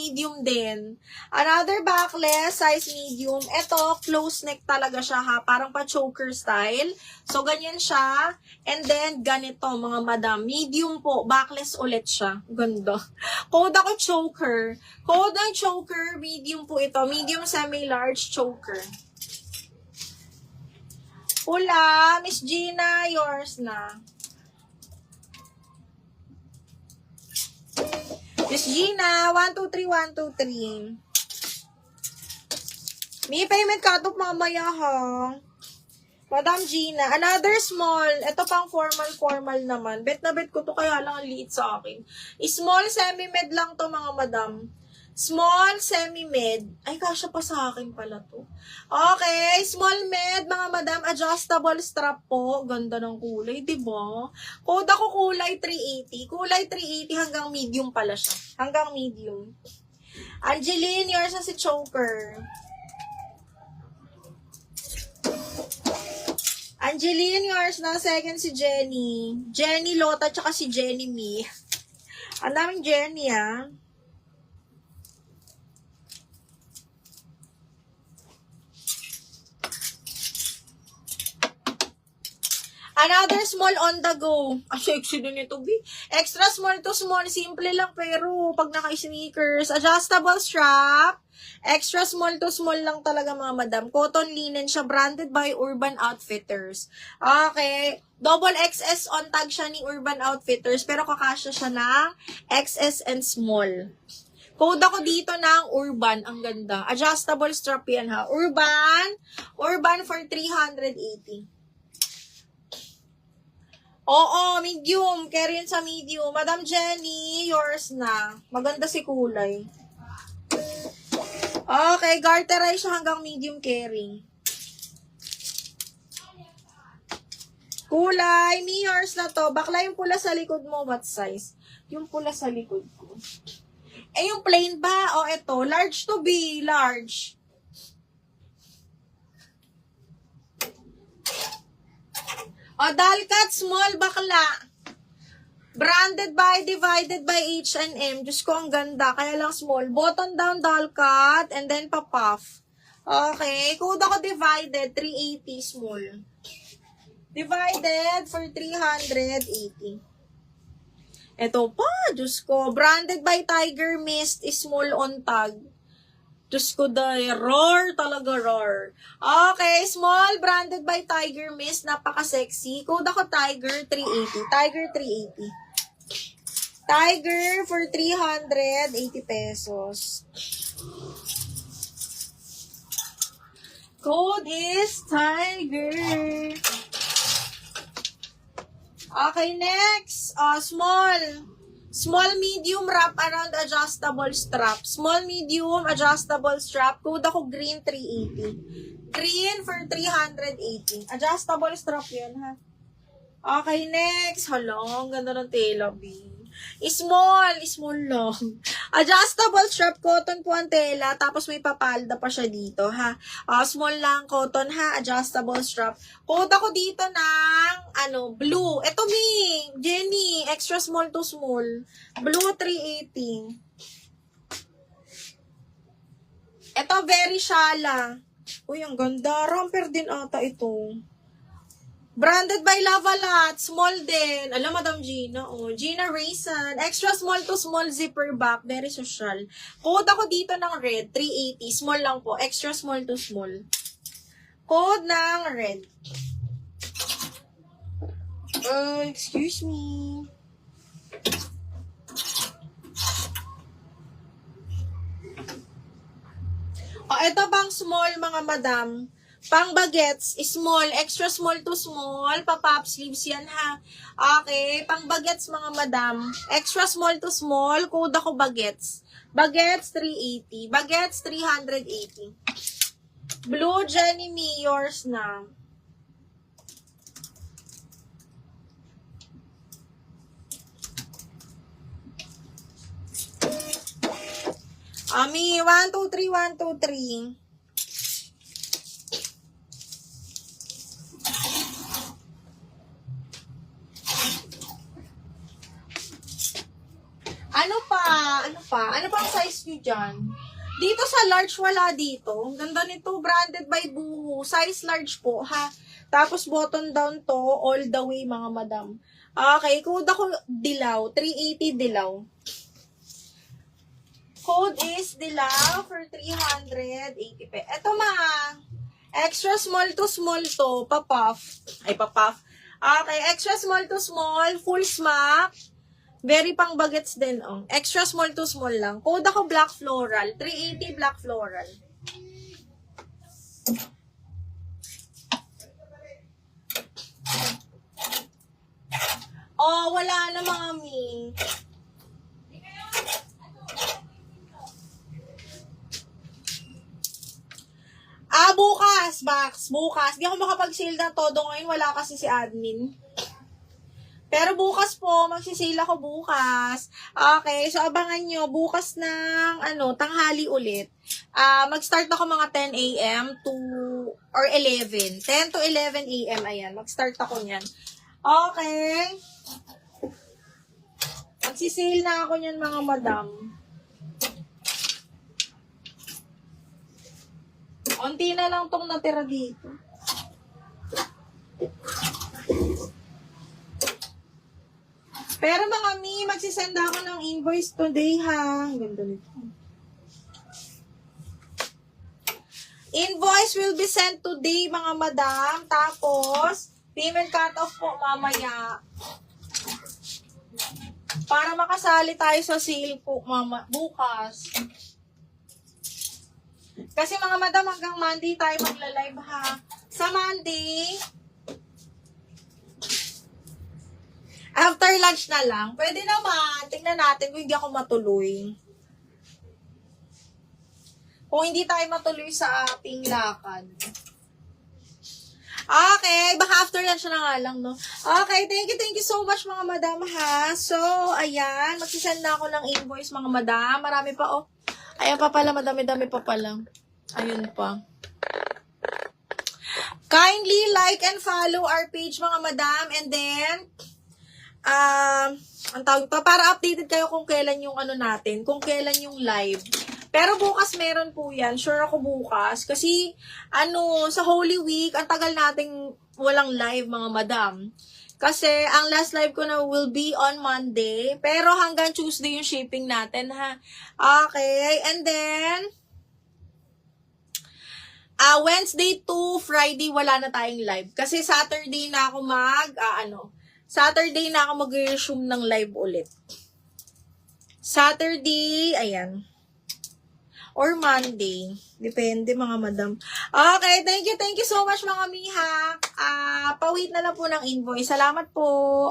medium din. Another backless, size medium. Ito, close neck talaga siya ha. Parang pa-choker style. So, ganyan siya. And then, ganito mga madam. Medium po. Backless ulit siya. Ganda. Code ako choker. Code ng choker, medium po ito. Medium semi-large choker. Pula, Miss Gina, yours na. Miss Gina, 123, 123. May payment cut-off mamaya ha. Madam Gina, another small. Ito pang formal naman. Bet na bet ko to kaya lang ang liit sa akin. Small semi-med lang to mga madam. Small semi-med. Ay, kasya pa sa akin pala to. Okay, small med mga madam. Adjustable strap po. Ganda ng kulay, diba? Code ako kulay 380. Kulay 380 hanggang medium pala siya. Hanggang medium. Angeline, yours na si choker. Angeline, yours na. Second si Jenny. Jenny Lota, tsaka si Jenny Me. Ang daming Jenny, ah. Another small on the go. Ah, sexy din ito, B. Extra small to small. Simple lang, pero pag naka-sneakers. Adjustable strap. Extra small to small lang talaga, mga madam. Cotton linen siya. Branded by Urban Outfitters. Okay. Double XS on tag siya ni Urban Outfitters. Pero kakasya siya ng XS and small. Code ako dito ng Urban. Ang ganda. Adjustable strap yan, ha. Urban for 380. Oo, medium. Carry yun sa medium. Madam Jenny, yours na. Maganda si kulay. Okay, garterize siya hanggang medium carry. Kulay, me yours na to. Bakla yung pula sa likod mo, what size? Yung pula sa likod ko. Eh, yung plain ba? O, eto. Large to be large. O, Dalcat, small, bakla. Branded by, divided by H&M. Diyos ko, ang ganda. Kaya lang small. Button down, Dalcat, and then pa-puff. Okay. Code ako divided, 380, small. Divided for 380. Ito pa, Diyos ko. Branded by Tiger Mist, small on tag. Diyos ko, roar talaga, roar. Okay, small, branded by Tiger Mist, napaka-sexy. Code ako Tiger 380. Tiger 380. Tiger for 380 pesos. Code is Tiger. Okay, next. Small. Small, medium, wrap around adjustable strap. Small, medium, adjustable strap. Code ako green 380. Green for 380. Adjustable strap yan, ha? Okay, next. Halong, ganda ng tela, B. Small lang. Adjustable strap, cotton po ang tela, tapos may papalda pa siya dito, ha? Small lang, cotton, ha? Adjustable strap. Code ako dito ng, blue. Ito, Jenny, extra small to small. Blue, 380. Ito, very shala. Uy, ang ganda. Romper din ata ito. Branded by Lavalat. Small din. Alam, Madam Gina. Oh, Gina Raisin. Extra small to small zipper back. Very social. Code ako dito ng red. 380. Small lang po. Extra small to small. Code ng red. Excuse me. Ito bang small, mga madam? Pang bagets, small, extra small to small, pa-pop sleeves yan, ha? Okay, pang bagets, mga madam, extra small to small, code ako bagets. Bagets, 380. Bagets, 380. Blue, Jenny Me, yours na. Ami, 1, 2, 3, 1, 2, 3. Ano pa? Ano pa ang size nyo dyan? Dito sa large, wala dito. Ang ganda nito, branded by Boohoo. Size large po, ha? Tapos button down to, all the way, mga madam. Okay, code ako dilaw. 380 dilaw. Code is dilaw for 380 pesos. Ito extra small to, papuff. Ay, papuff. Okay, extra small to small, full smack. Very pang bagets din, oh. Extra small to small lang. Code ako black floral. 380 black floral. Oh, wala na mga mi. Bukas, Max. Bukas. Di ako makapag-sale ng todo ngayon. Wala kasi si admin. Pero bukas po, magsisale ako bukas. Okay, so abangan nyo, bukas ng, tanghali ulit. Mag-start ako mga 10 a.m. to, or 11. 10 to 11 a.m. Ayan, mag-start ako niyan. Okay. Magsisale na ako niyan, mga madam. Unti na lang tong natira dito. Pero mga mi, magsisend ako ng invoice today, ha? Ang ganda nito. Invoice will be sent today, mga madam. Tapos, payment cut-off po mamaya. Para makasali tayo sa sale po, bukas. Kasi mga madam, hanggang Monday tayo magla-live, ha? Sa Monday, after lunch na lang, pwede naman, tingnan natin kung hindi ako matuloy. Kung hindi tayo matuloy sa ating lakad. Okay, baka after lunch na nga lang, no? Okay, thank you so much, mga madam, ha? So, ayan, magsisend na ako ng invoice, mga madam. Marami pa, oh. Ayan pa pala, madami-dami pa pala. Ayun pa. Kindly like and follow our page, mga madam. And then, ang tawag pa, para updated kayo kung kailan yung natin, kung kailan yung live. Pero bukas meron po yan. Sure ako bukas. Kasi, sa Holy Week, ang tagal nating walang live, mga madam. Kasi, ang last live ko na will be on Monday. Pero hanggang Tuesday yung shipping natin, ha? Okay. And then, Wednesday to Friday, wala na tayong live. Kasi Saturday na ako Saturday na ako mag-resume ng live ulit. Saturday, ayan. Or Monday. Depende, mga madam. Okay, thank you so much, mga miha. Pa-wait na lang po ng invoice. Salamat po.